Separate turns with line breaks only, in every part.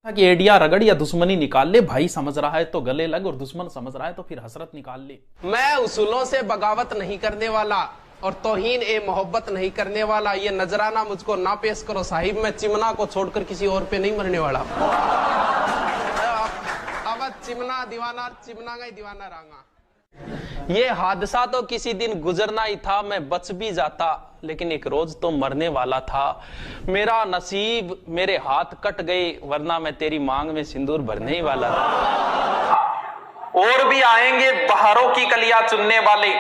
कि एडिया रगड़ या दुश्मनी निकाल ले। भाई समझ रहा है तो गले लग और दुश्मन समझ रहा है तो फिर हसरत निकाल ले।
मैं उसूलों से बगावत नहीं करने वाला और तौहीन ए मोहब्बत नहीं करने वाला। ये नजराना मुझको ना पेश करो साहिब, मैं चिमना को छोड़कर किसी और पे नहीं मरने वाला। अब चिमना दीवाना, चिमना का ही दीवाना रहा। ये हादसा तो किसी दिन गुजरना ही था, मैं बच भी जाता, लेकिन एक रोज तो मरने वाला था। मेरा नसीब, मेरे हाथ कट गए, वरना मैं तेरी मांग में सिंदूर भरने ही वाला था। और भी आएंगे बहारों की कलियां चुनने वाले,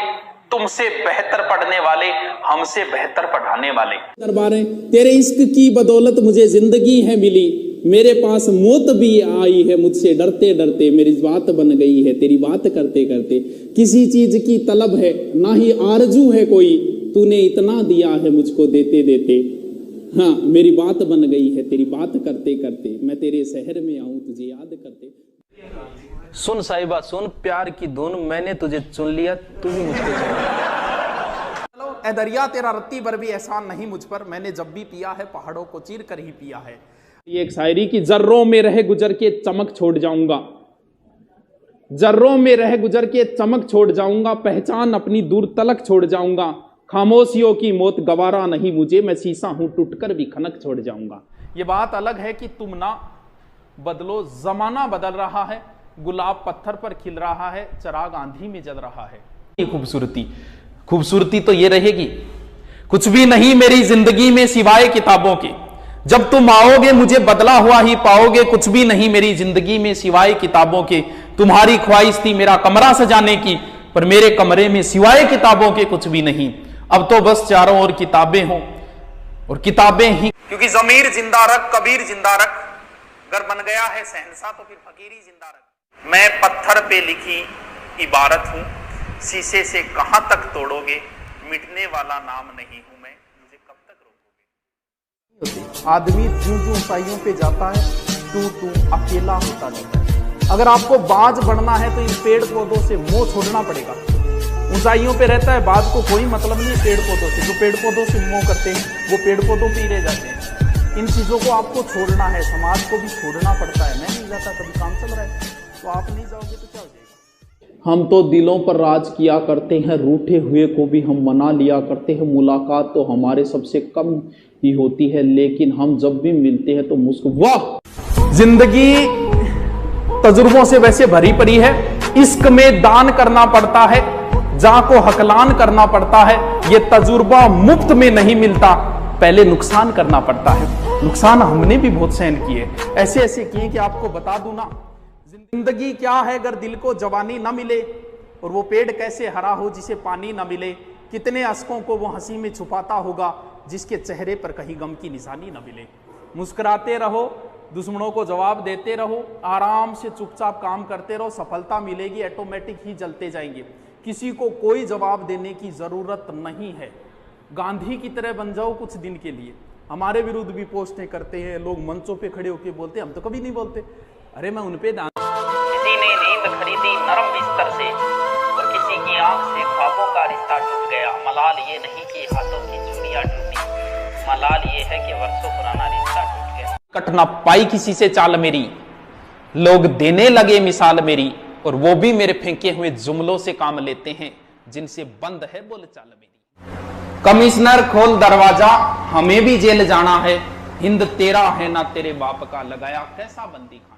तुमसे बेहतर पढ़ने वाले, हमसे बेहतर पढ़ाने वाले।
दरबार तेरे इश्क की बदौलत मुझे जिंदगी है मिली, मेरे पास मौत भी आई है, मुझसे डरते डरते मेरी बात बन गई है तेरी बात करते करते। किसी चीज की तलब है ना ही आरजू है कोई, तूने इतना दिया है मुझको देते देते। हाँ मेरी बात बन गई है तेरी बात करते करते, मैं तेरे शहर में आऊं तुझे याद करते।
सुन साहिबा सुन, प्यार की धुन, मैंने तुझे चुन लिया, तू भी मुझको चुन लिया।
चलो ए दरिया तेरा रत्ती भर भी एहसान नहीं मुझ पर, मैंने जब भी पिया है पहाड़ों को चीर कर ही पिया है।
ये एक शायरी की जर्रों में रह गुजर के चमक छोड़ जाऊंगा, जर्रों में रह गुजर के चमक छोड़ जाऊंगा, पहचान अपनी दूर तलक छोड़ जाऊंगा। खामोशियों की मौत गवारा नहीं मुझे, मैं शीशा हूं टूटकर भी खनक छोड़ जाऊंगा।
ये बात अलग है कि तुम ना बदलो, जमाना बदल रहा है, गुलाब पत्थर पर खिल रहा है, चिराग आंधी में जल रहा है।
ये खूबसूरती तो ये रहेगी, कुछ भी नहीं मेरी जिंदगी में सिवाय किताबों के। जब तुम आओगे मुझे बदला हुआ ही पाओगे, कुछ भी नहीं मेरी जिंदगी में सिवाय किताबों के। तुम्हारी ख्वाहिश थी मेरा कमरा सजाने की, पर मेरे कमरे में सिवाय किताबों के कुछ भी नहीं। अब तो बस चारों ओर किताबें हों और किताबें ही, क्योंकि जमीर जिंदा रख, कबीर जिंदा रख, अगर बन गया है शहंशाह तो फिर फकीरी जिंदा रख। मैं पत्थर पे लिखी इबारत हूं, शीशे से कहां तक तोड़ोगे, मिटने वाला नाम नहीं हूं मैं, मुझे कब तक रोकोगे।
आदमी जूं जूं ऊंचाइयों पे जाता है तू तू अकेला होता जाता है। अगर आपको बाज बढ़ना है तो इन पेड़ पौधों से मोह छोड़ना पड़ेगा। ऊंचाइयों पे रहता है, बाज को कोई मतलब नहीं पेड़ पौधों से। जो पेड़ पौधों से मोह करते हैं वो पेड़ पौधों पे ही रह जाते हैं। इन चीजों को आपको छोड़ना है, समाज को भी छोड़ना पड़ता है। मैं नहीं जाता, कभी काम चल रहा है तो आप नहीं जाओगे तो क्या हो जाएगा।
हम तो दिलों पर राज किया करते हैं, रूठे हुए को भी हम मना लिया करते हैं। मुलाकात तो हमारे सबसे कम ही होती है, लेकिन हम जब भी मिलते हैं तो वाह।
जिंदगी तजुर्बों से वैसे भरी पड़ी है, इश्क में दान करना पड़ता है, जा को हकलान करना पड़ता है। ये तजुर्बा मुफ्त में नहीं मिलता, पहले नुकसान करना पड़ता है। नुकसान हमने भी बहुत सहन किए, ऐसे ऐसे किए कि आपको बता दूं ना। जिंदगी क्या है अगर दिल को जवानी ना मिले, और वो पेड़ कैसे हरा हो जिसे पानी ना मिले। कितने अश्कों को वो हंसी में छुपाता होगा जिसके चेहरे पर कहीं गम की निशानी ना मिले। मुस्कुराते रहो, दुश्मनों को जवाब देते रहो, आराम से चुपचाप काम करते रहो, सफलता मिलेगी, ऑटोमेटिक ही जलते जाएंगे। किसी को कोई जवाब देने की जरूरत नहीं है। गांधी की तरह बन जाओ कुछ दिन के लिए। हमारे विरुद्ध भी पोस्टें करते हैं लोग, मंचों पे खड़े होकर बोलते हैं, हम तो कभी नहीं बोलते। अरे मैं उन पे
किसी ने नींद खरीदी नरम बिस्तर से, और किसी की आंख से ख्वाबों का रिश्ता टूट गया। मलाल ये नहीं कि हाथों की चूड़ियां टूटी, मलाल ये है कि वर्षों पुराना रिश्ता टूट गया।
कट ना पाई किसी से चाल मेरी, लोग देने लगे मिसाल मेरी, और वो भी मेरे फेंके हुए जुमलों से काम लेते हैं जिनसे बंद है बोलचाल मेरी। कमिश्नर खोल दरवाजा, हमें भी जेल जाना है, हिंद तेरा है ना तेरे बाप का, लगाया कैसा बंदी खाना।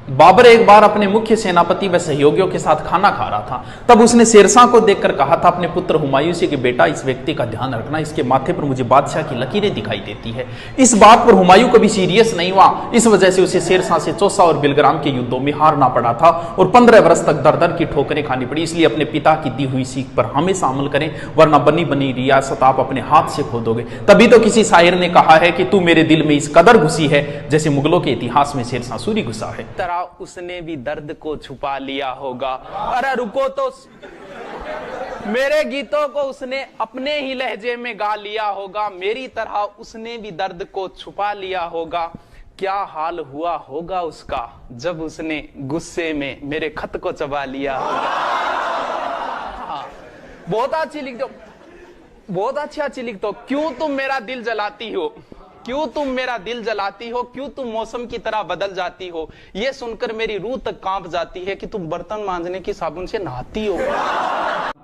बाबर एक बार अपने मुख्य सेनापति व सहयोगियों के साथ खाना खा रहा था। तब उसने शेरशाह को देखकर कहा था अपने पुत्र हुमायूं से कि बेटा इस व्यक्ति का ध्यान रखना, इसके माथे पर मुझे बादशाह की लकीरें दिखाई देती है। इस बात पर हुमायूं कभी सीरियस नहीं हुआ। इस वजह से उसे शेरशाह से चौसा और बिलग्राम के युद्धों में हारना पड़ा था और 15 वर्ष तक दर दर की ठोकरें खानी पड़ी। इसलिए अपने पिता की दी हुई सीख पर हमेशा अमल करें, वरना बनी बनी रियासत आप अपने हाथ से खो दोगे। तभी तो किसी शायर ने कहा है कि तू मेरे दिल में इस कदर घुसी है जैसे मुगलों के इतिहास में शेरशाह सूरी घुसा है।
उसने भी दर्द को छुपा लिया होगा। अरे रुको तो, मेरे गीतों को उसने अपने ही लहजे में गा लिया होगा, मेरी तरह उसने भी दर्द को छुपा लिया होगा। क्या हाल हुआ होगा उसका जब उसने गुस्से में मेरे खत को चबा लिया होगा। हाँ, बहुत अच्छी लिख दो, बहुत अच्छी लिख दो। क्यों तुम मेरा दिल जलाती हो, क्यों तुम मेरा दिल जलाती हो, क्यों तुम मौसम की तरह बदल जाती हो, ये सुनकर मेरी रूह तक कांप जाती है कि तुम बर्तन मांजने की साबुन से नहाती हो।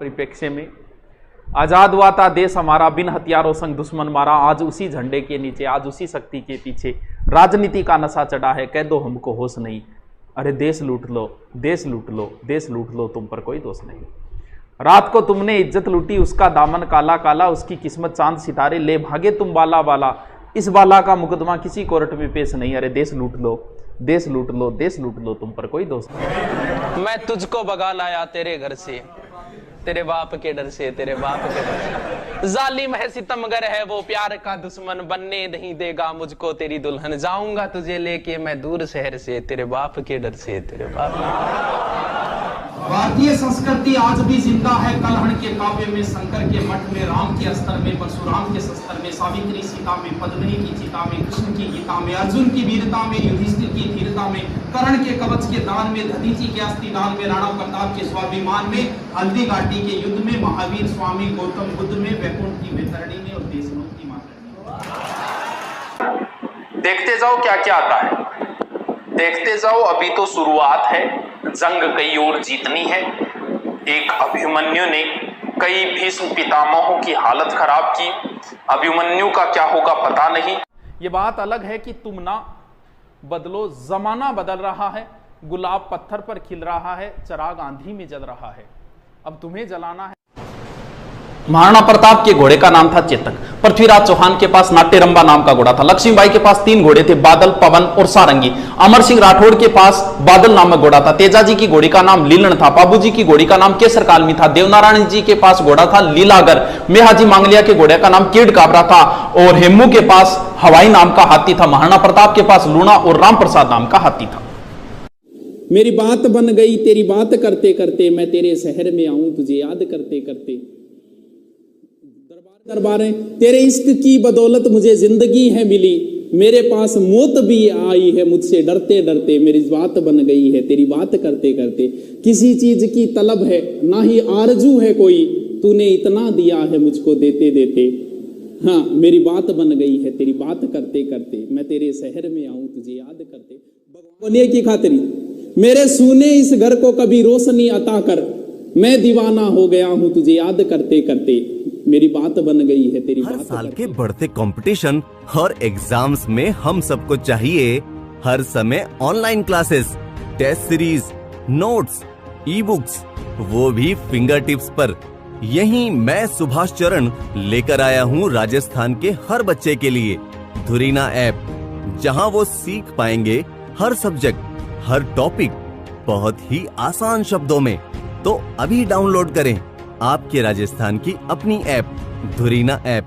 परिप्रेक्ष्य में आजाद हुआ था देश हमारा, बिन हथियारों संग दुश्मन मारा, आज उसी झंडे के नीचे, आज उसी शक्ति के पीछे राजनीति का नशा चढ़ा है, कह दो हमको होश नहीं। अरे देश लूट लो, देश लूट लो, देश लूट लो, तुम पर कोई दोष नहीं। रात को तुमने इज्जत लूटी, उसका दामन काला काला, उसकी किस्मत चांद सितारे, ले भागे तुम बाला बाला, इस बाला का मुकदमा किसी कोर्ट में पेश नहीं। अरे देश लूट लो, देश लूट लो, देश लूट लो, तुम पर कोई दोष नहीं।
मैं तुझको भगा लाया तेरे घर से, तेरे बाप के डर से, तेरे बाप के डर से। जालिम है सितमगर है वो, प्यार का दुश्मन, बनने नहीं देगा मुझको तेरी दुल्हन, जाऊंगा तुझे लेके मैं दूर शहर से, तेरे बाप के डर से, तेरे बाप।
भारतीय संस्कृति आज भी जिंदा है, कलहण के काव्य में, शंकर के मठ में, राम के अस्त्र में, परशुराम के शस्त्र में, सावित्री सीता में, पद्मिनी की चिता में, कृष्ण की गीता में, अर्जुन की वीरता में, युधिष्ठिर की धीरता में, कर्ण के कवच के दान में, दधीचि के अस्थि दान में, राणा प्रताप के स्वाभिमान में, हल्दी घाटी के युद्ध में, महावीर स्वामी गौतम बुद्ध में, वैकुंठ की वैतरणी में और देशनों की मातरणी।
देखते जाओ क्या क्या आता है, देखते जाओ, अभी तो शुरुआत है, जंग कई और जीतनी है। एक अभिमन्यु ने कई भीष्म पितामहों की हालत खराब की, अभिमन्यु का क्या होगा पता नहीं।
ये बात अलग है कि तुम ना बदलो, जमाना बदल रहा है, गुलाब पत्थर पर खिल रहा है, चिराग आंधी में जल रहा है, अब तुम्हें जलाना है।
महाराणा प्रताप के घोड़े का नाम था चेतक, पृथ्वीराज चौहान के पास नाट्यरंबा नाम का घोड़ा था, लक्ष्मीबाई के पास 3 घोड़े थे, बादल, पवन और सारंगी, अमर सिंह राठौड़ के पास बादल नामक घोड़ा था, तेजाजी की घोड़ी का नाम लीलन था, बाबूजी की घोड़ी का नाम केसर कालमी था, देवनारायण जी के पास घोड़ा था लीलागर, मेहाजी मांगलिया के घोड़े का नाम कीड़ काबरा था और हेमू के पास हवाई नाम का हाथी था, महाराणा प्रताप के पास लूणा और राम प्रसाद नाम का हाथी था।
मेरी बात बन गई तेरी बात करते करते, मैं तेरे शहर में आऊं तुझे याद करते करते। दरबारें तेरे इश्क की बदौलत मुझे जिंदगी है मिली, मेरे पास मौत भी आई है मुझसे डरते डरते, मेरी बात बन गई है तेरी बात करते करते। किसी चीज की तलब है ना ही आरजू है कोई, तूने इतना दिया है मुझको देते देते। हाँ मेरी बात बन गई है तेरी बात करते करते, मैं तेरे शहर में आऊं तुझे याद करते। बोलिए की खातिरी मेरे सूने इस घर को कभी रोशनी अता कर, मैं दीवाना हो गया हूं तुझे याद करते करते, मेरी बात बन गई है तेरी
हर
बात
साल
करते।
के बढ़ते कंपटीशन और एग्जाम्स में हम सबको चाहिए हर समय online classes, test series, notes, e books, वो भी फिंगर टिप्स पर। यहीं मैं सुभाष चरण लेकर आया हूँ राजस्थान के हर बच्चे के लिए धुरीना ऐप, जहाँ वो सीख पाएंगे हर सब्जेक्ट, हर टॉपिक बहुत ही आसान शब्दों में। तो अभी डाउनलोड करें आपके राजस्थान की अपनी ऐप धुरीना ऐप।